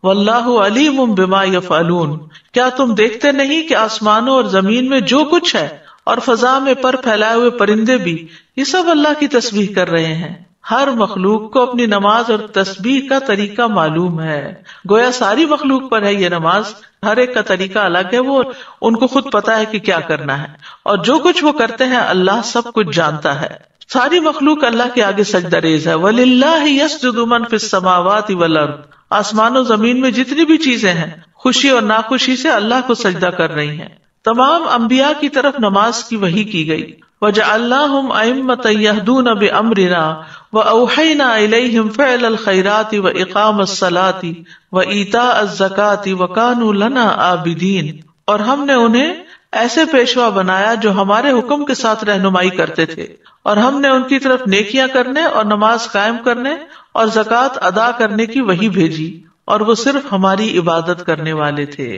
واللہ علیم بما یفعلون، کیا تم دیکھتے نہیں کہ آسمانوں اور زمین میں جو کچھ ہے اور فضا میں پر پھیلائے ہوئے پرندے بھی یہ سب اللہ کی تسبیح کر رہے ہیں۔ ہر مخلوق کو اپنی نماز اور تسبیح کا طریقہ معلوم ہے، گویا ساری مخلوق پر ہے یہ نماز، ہر ایک کا طریقہ الگ ہے، وہ ان کو خود پتا ہے کہ کیا کرنا ہے، اور جو کچھ وہ کرتے ہیں اللہ سب کچھ جانتا ہے۔ ساری مخلوق اللہ کے آگے سجدہ ریز ہے۔ وَلِلَّهِ يَسْجُدُ مَن فِي السَّمَاوَاتِ وَالْأَرْضِ، آسمان و زمین میں جتنی بھی چیزیں ہیں خوشی اور ناخوشی سے اللہ کو سجدہ کر رہی ہیں۔ تمام انبیاء کی طرف نماز کی وحی کی گئی۔ وَجَعَلْنَاهُمْ أَئِمَّةً يَهْدُونَ بِأَمْرِنَا وَأَوْحَيْنَا إِلَيْهِمْ فِعْلَ الْخَيْرَاتِ وَإِقَامَ الصَّلَاةِ وَإِيتَاءَ الزَّكَاةِ وَكَانُوا لَنَا عَابِدِينَ، اور ہم نے انہیں ایسے پیشوا بنایا جو ہمارے حکم کے ساتھ رہنمائی کرتے تھے، اور ہم نے ان کی طرف نیکیاں کرنے اور نماز قائم کرنے اور زکوٰۃ ادا کرنے کی وحی بھیجی، اور وہ صرف ہماری عبادت کرنے والے تھے۔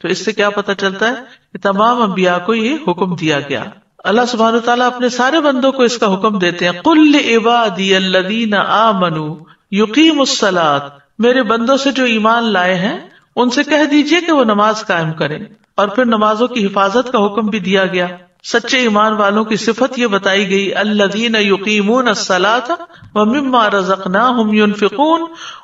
تو اس سے کیا پتہ چلتا ہے کہ تمام انبیاء کو یہ حکم دیا گیا۔ اللہ سبحانہ وتعالیٰ اپنے سارے بندوں کو اس کا حکم دیتے ہیں، قُلْ لِعِبَادِيَ الَّذِينَ آمَنُوا يُقِيمُوا الصَّلَاةَ، میرے بندوں سے جو ایمان لائے ہیں ان سے کہہ دیجئے کہ وہ نماز قائم کریں، اور پھر نمازوں کی حفاظت کا حکم بھی دیا گیا۔ سچے ایمان والوں کی صفت یہ بتائی گئی، الذین یقیمون الصلاۃ ومما رزقناہم ینفقون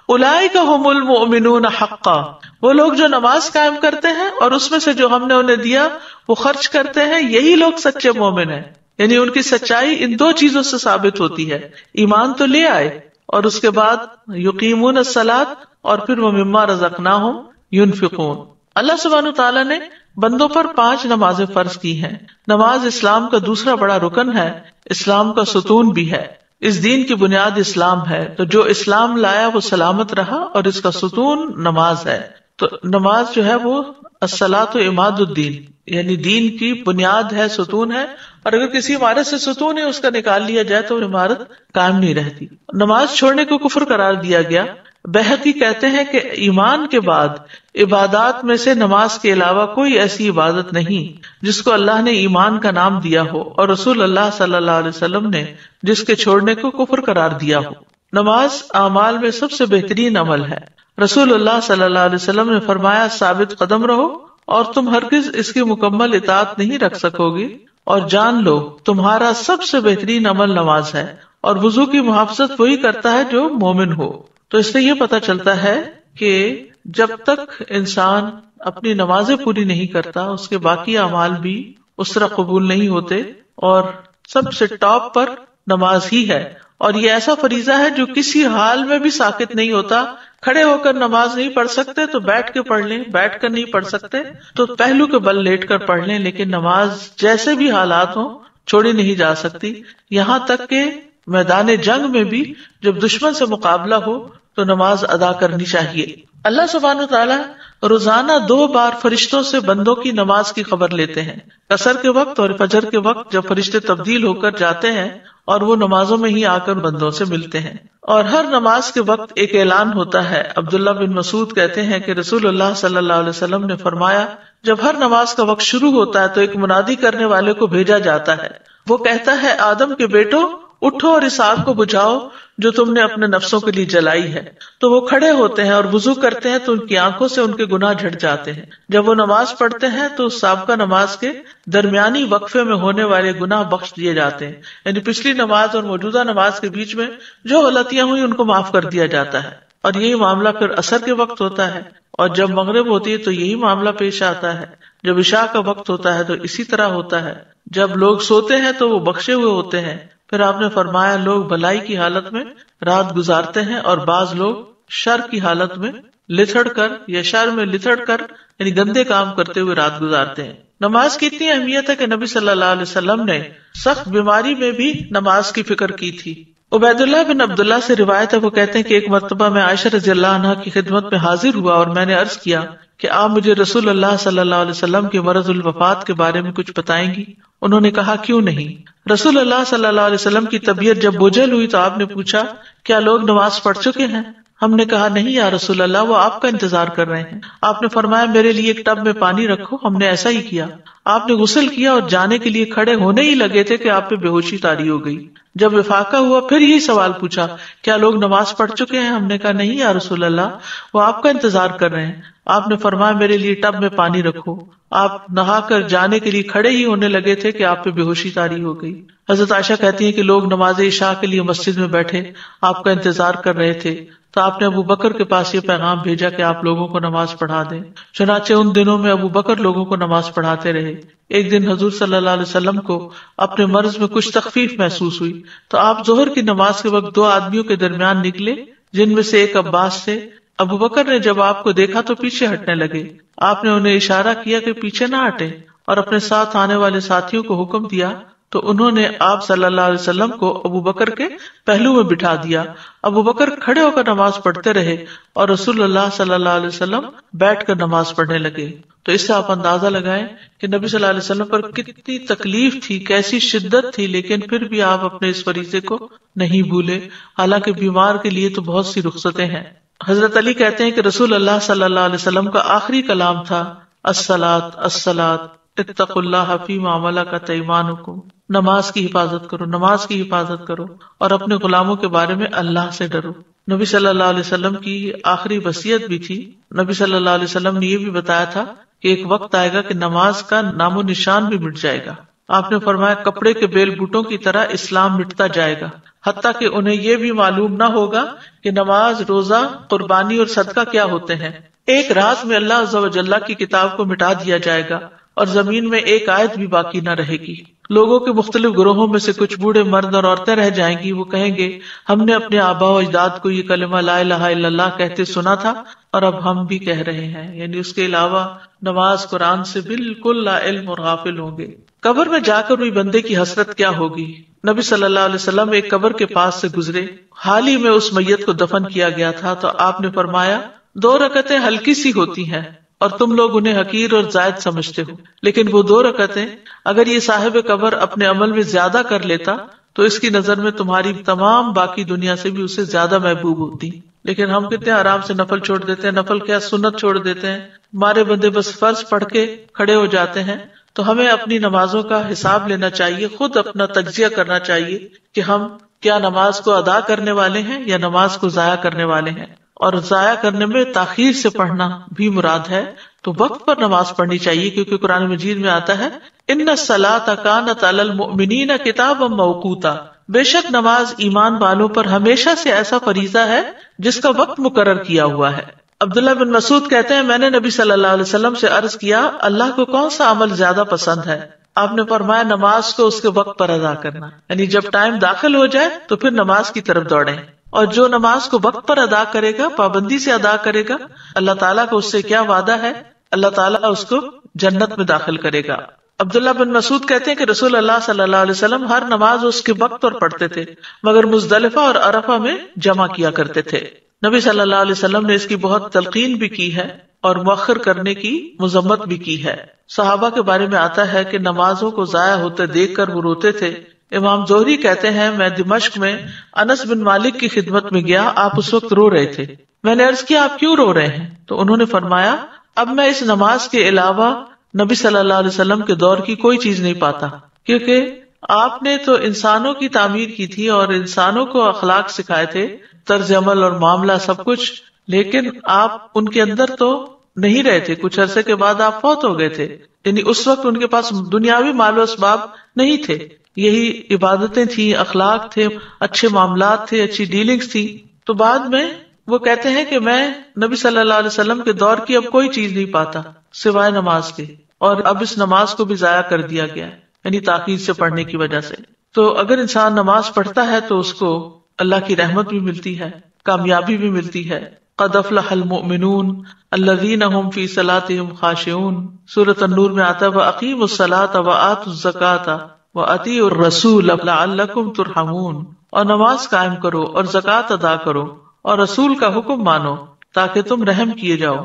اولئک ھم المؤمنون حقا، وہ لوگ جو نماز قائم کرتے ہیں اور اس میں سے جو ہم نے انہیں دیا وہ خرچ کرتے ہیں، یہی لوگ سچے مومن ہیں. یعنی ان کی سچائی ان دو چیزوں سے ثابت ہوتی ہے، ایمان تو لے آئے اور اس کے بعد یقیمون الصلاۃ اور پھر ومما رزقناہم ینفقون. اللہ سبحانہ تعالیٰ نے بندوں پر 5 نمازیں فرض کی ہیں. نماز اسلام کا دوسرا بڑا رکن ہے، اسلام کا ستون بھی ہے. اس دین کی بنیاد اسلام ہے، تو جو اسلام لایا وہ سلامت رہا اور اس کا ستون نماز ہے. تو نماز جو ہے وہ الصلاۃ عماد الدین، یعنی دین کی بنیاد ہے، ستون ہے، اور اگر کسی عمارت سے ستون ہے اس کا نکال لیا جائے تو عمارت قائم نہیں رہتی. نماز چھوڑنے کو کفر قرار دیا گیا. بہقی کہتے ہیں کہ ایمان کے بعد عبادات میں سے نماز کے علاوہ کوئی ایسی عبادت نہیں جس کو اللہ نے ایمان کا نام دیا ہو اور رسول اللہ صلی اللہ علیہ وسلم نے جس کے چھوڑنے کو کفر قرار دیا ہو. نماز اعمال میں سب سے بہترین عمل ہے. رسول اللہ صلی اللہ علیہ وسلم نے فرمایا، ثابت قدم رہو اور تم ہرگز اس کی مکمل اطاعت نہیں رکھ سکو گی، اور جان لو تمہارا سب سے بہترین عمل نماز ہے، اور وضو کی محافظت وہی کرتا ہے جو مومن ہو. تو اس سے یہ پتہ چلتا ہے کہ جب تک انسان اپنی نمازیں پوری نہیں کرتا اس کے باقی اعمال بھی اس طرح قبول نہیں ہوتے، اور سب سے ٹاپ پر نماز ہی ہے. اور یہ ایسا فریضہ ہے جو کسی حال میں بھی ساقط نہیں ہوتا. کھڑے ہو کر نماز نہیں پڑھ سکتے تو بیٹھ کے پڑھ لیں، بیٹھ کر نہیں پڑھ سکتے تو پہلو کے بل لیٹ کر پڑھ لیں، لیکن نماز جیسے بھی حالات ہوں چھوڑی نہیں جا سکتی. یہاں تک کہ میدان جنگ میں بھی جب دشمن سے مقابلہ ہو تو نماز ادا کرنی چاہیے. اللہ سبحانہ تعالیٰ روزانہ 2 بار فرشتوں سے بندوں کی نماز کی خبر لیتے ہیں، عصر کے وقت اور فجر کے وقت، جب فرشتے تبدیل ہو کر جاتے ہیں اور وہ نمازوں میں ہی آ کر بندوں سے ملتے ہیں. اور ہر نماز کے وقت ایک اعلان ہوتا ہے. عبداللہ بن مسعود کہتے ہیں کہ رسول اللہ صلی اللہ علیہ وسلم نے فرمایا، جب ہر نماز کا وقت شروع ہوتا ہے تو ایک منادی کرنے والے کو بھیجا جاتا ہے. وہ کہتا ہے، آدم کے بیٹو اٹھو اور اس آگ کو بجھاؤ جو تم نے اپنے نفسوں کے لیے جلائی ہے. تو وہ کھڑے ہوتے ہیں اور وضو کرتے ہیں تو ان کی آنکھوں سے ان کے گناہ جھڑ جاتے ہیں. جب وہ نماز پڑھتے ہیں تو سابقہ نماز کے درمیانی وقفے میں ہونے والے گناہ بخش دیے جاتے ہیں. یعنی پچھلی نماز اور موجودہ نماز کے بیچ میں جو غلطیاں ہوئی ان کو معاف کر دیا جاتا ہے. اور یہی معاملہ پھر عصر کے وقت ہوتا ہے، اور جب مغرب ہوتی ہے تو یہی معاملہ پیش آتا ہے. جب عشاء کا وقت ہوتا ہے تو اسی طرح ہوتا ہے. جب لوگ سوتے ہیں تو وہ بخشے ہوئے ہوتے ہیں. پھر آپ نے فرمایا، لوگ بھلائی کی حالت میں رات گزارتے ہیں اور بعض لوگ شر کی حالت میں لتھڑ کر یا شر میں لتھڑ کر یعنی گندے کام کرتے ہوئے رات گزارتے ہیں. نماز کی اتنی اہمیت ہے کہ نبی صلی اللہ علیہ وسلم نے سخت بیماری میں بھی نماز کی فکر کی تھی. عبید اللہ بن عبداللہ سے روایت ہے، وہ کہتے ہیں کہ ایک مرتبہ میں عائشہ رضی اللہ عنہا کی خدمت میں حاضر ہوا اور میں نے عرض کیا کہ آپ مجھے رسول اللہ صلی اللہ علیہ وسلم کے مرض الوفات کے بارے میں کچھ بتائیں گی؟ انہوں نے کہا، کیوں نہیں. رسول اللہ صلی اللہ علیہ وسلم کی طبیعت جب بوجھل ہوئی تو آپ نے پوچھا، کیا لوگ نماز پڑھ چکے ہیں؟ ہم نے کہا، نہیں یا رسول اللہ، وہ آپ کا انتظار کر رہے ہیں. آپ نے فرمایا، میرے لیے ایک ٹب میں پانی رکھو. ہم نے ایسا ہی کیا. آپ نے غسل کیا اور جانے کے لیے کھڑے ہونے ہی لگے تھے کہ آپ پہ بے ہوشی طاری ہو گئی. جب افاقہ ہوا پھر یہی سوال پوچھا، کیا لوگ نماز پڑھ چکے ہیں؟ ہم نے کہا، نہیں یا رسول اللہ، وہ آپ کا انتظار کر رہے ہیں. آپ نے فرمایا، میرے لیے ٹب میں پانی رکھو. آپ نہا کر جانے کے لیے کھڑے ہی ہونے لگے تھے کہ آپ پہ بے ہوشی طاری ہو گئی. حضرت عائشہ کہتی ہیں کہ لوگ نماز عشاء کے لیے مسجد میں بیٹھے آپ کا انتظار کر رہے تھے تو آپ نے ابو بکر کے پاس یہ پیغام بھیجا کہ آپ لوگوں کو نماز پڑھا دیں. چنانچہ ان دنوں میں ابو بکر لوگوں کو نماز پڑھاتے رہے. ایک دن حضور صلی اللہ علیہ وسلم کو اپنے مرض میں کچھ تخفیف محسوس ہوئی تو آپ ظہر کی نماز کے وقت 2 آدمیوں کے درمیان نکلے جن میں سے ایک عباس تھے. ابو بکر نے جب آپ کو دیکھا تو پیچھے ہٹنے لگے. آپ نے انہیں اشارہ کیا کہ پیچھے نہ ہٹے اور اپنے ساتھ آنے والے ساتھیوں کو حکم دیا تو انہوں نے آپ صلی اللہ علیہ وسلم کو ابو بکر کے پہلو میں بٹھا دیا. ابو بکر کھڑے ہو کر نماز پڑھتے رہے اور رسول اللہ صلی اللہ علیہ وسلم بیٹھ کر نماز پڑھنے لگے. تو اس سے آپ اندازہ لگائیں کہ نبی صلی اللہ علیہ وسلم پر کتنی تکلیف تھی، کیسی شدت تھی، لیکن پھر بھی آپ اپنے اس فریضے کو نہیں بھولے. حالانکہ بیمار کے لیے تو بہت سی رخصتیں ہیں. حضرت علی کہتے ہیں کہ رسول اللہ صلی اللہ علیہ وسلم کا آخری کلام تھا، الصلاۃ الصلاۃ اتقوا اللہ فیما ملکت ایمانکم. نماز کی حفاظت کرو، نماز کی حفاظت کرو اور اپنے غلاموں کے بارے میں اللہ سے ڈرو. نبی صلی اللہ علیہ وسلم کی آخری وصیت بھی تھی. نبی صلی اللہ علیہ وسلم نے یہ بھی بتایا تھا کہ ایک وقت آئے گا کہ نماز کا نام و نشان بھی مٹ جائے گا. آپ نے فرمایا کپڑے کے بیل بوٹوں کی طرح اسلام مٹتا جائے گا، حتیٰ کہ انہیں یہ بھی معلوم نہ ہوگا کہ نماز، روزہ، قربانی اور صدقہ کیا ہوتے ہیں۔ ایک رات میں اللہ عز و جل کی کتاب کو مٹا دیا جائے گا اور زمین میں ایک آیت بھی باقی نہ رہے گی۔ لوگوں کے مختلف گروہوں میں سے کچھ بوڑھے مرد اور عورتیں رہ جائیں گی، وہ کہیں گے ہم نے اپنے آباء و اجداد کو یہ کلمہ لا الہ الا اللہ کہتے سنا تھا اور اب ہم بھی کہہ رہے ہیں، یعنی اس کے علاوہ نماز، قرآن سے بالکل لا علم اور غافل ہوں گے۔ قبر میں جا کر ہوئی بندے کی حسرت کیا ہوگی۔ نبی صلی اللہ علیہ وسلم ایک قبر کے پاس سے گزرے، حال ہی میں اس میت کو دفن کیا گیا تھا، تو آپ نے فرمایا 2 رکعتیں ہلکی سی ہوتی ہیں اور تم لوگ انہیں حقیر اور زائد سمجھتے ہو، لیکن وہ 2 رکعتیں اگر یہ صاحب قبر اپنے عمل میں زیادہ کر لیتا تو اس کی نظر میں تمہاری تمام باقی دنیا سے بھی اسے زیادہ محبوب ہوتی۔ لیکن ہم کتنے آرام سے نفل چھوڑ دیتے ہیں، نفل کیا سنت چھوڑ دیتے ہیں، ہمارے بندے بس فرض پڑھ کے کھڑے ہو جاتے ہیں۔ تو ہمیں اپنی نمازوں کا حساب لینا چاہیے، خود اپنا تجزیہ کرنا چاہیے کہ ہم کیا نماز کو ادا کرنے والے ہیں یا نماز کو ضائع کرنے والے ہیں۔ اور ضائع کرنے میں تاخیر سے پڑھنا بھی مراد ہے، تو وقت پر نماز پڑھنی چاہیے، کیونکہ قرآن مجید میں آتا ہے ان الصلاۃ کانت علی المؤمنین کتابا موقوتا، بے شک نماز ایمان والوں پر ہمیشہ سے ایسا فریضہ ہے جس کا وقت مقرر کیا ہوا ہے۔ عبداللہ بن مسعود کہتے ہیں میں نے نبی صلی اللہ علیہ وسلم سے عرض کیا اللہ کو کون سا عمل زیادہ پسند ہے؟ آپ نے فرمایا نماز کو اس کے وقت پر ادا کرنا، یعنی جب ٹائم داخل ہو جائے تو پھر نماز کی طرف دوڑیں، اور جو نماز کو وقت پر ادا کرے گا، پابندی سے ادا کرے گا، اللہ تعالیٰ کو اس سے کیا وعدہ ہے، اللہ تعالیٰ اس کو جنت میں داخل کرے گا۔ عبداللہ بن مسعود کہتے ہیں کہ رسول اللہ صلی اللہ علیہ وسلم ہر نماز اس کے وقت پر پڑھتے تھے، مگر مزدلفہ اور عرفہ میں جمع کیا کرتے تھے۔ نبی صلی اللہ علیہ وسلم نے اس کی بہت تلقین بھی کی ہے اور مؤخر کرنے کی مذمت بھی کی ہے۔ صحابہ کے بارے میں آتا ہے کہ نمازوں کو ضائع ہوتے دیکھ کر وہ روتے تھے۔ امام زہری کہتے ہیں میں دمشق میں انس بن مالک کی خدمت میں گیا، آپ اس وقت رو رہے تھے۔ میں نے عرض کیا آپ کیوں رو رہے ہیں؟ تو انہوں نے فرمایا اب میں اس نماز کے علاوہ نبی صلی اللہ علیہ وسلم کے دور کی کوئی چیز نہیں پاتا، کیونکہ آپ نے تو انسانوں کی تعمیر کی تھی اور انسانوں کو اخلاق سکھائے تھے، طرز عمل اور معاملہ سب کچھ، لیکن آپ ان کے اندر تو نہیں رہے تھے، کچھ عرصے کے بعد آپ فوت ہو گئے تھے، یعنی اس وقت ان کے پاس دنیاوی مال و اسباب نہیں تھے، یہی عبادتیں تھیں، اخلاق تھے، اچھے معاملات تھے، اچھی ڈیلنگز تھی۔ تو بعد میں وہ کہتے ہیں کہ میں نبی صلی اللہ علیہ وسلم کے دور کی اب کوئی چیز نہیں پاتا سوائے نماز کے، اور اب اس نماز کو بھی ضائع کر دیا گیا ہے، یعنی تاخیر سے پڑھنے کی وجہ سے۔ تو اگر انسان نماز پڑھتا ہے تو اس کو اللہ کی رحمت بھی ملتی ہے، کامیابی بھی ملتی ہے۔ قد افلح المؤمنون الذین هم فی صلاتهم خاشعون، سورۃ النور میں آتا ہے وَأَقِیمُوا الصَّلَاةَ وَآتُوا الزَّکَاةَ وَأَطِیعُوا الرَّسُولَ لَعَلَّکُمْ تُرْحَمُونَ، اور نماز قائم کرو اور زکوٰۃ ادا کرو اور رسول کا حکم مانو تاکہ تم رحم کیے جاؤ۔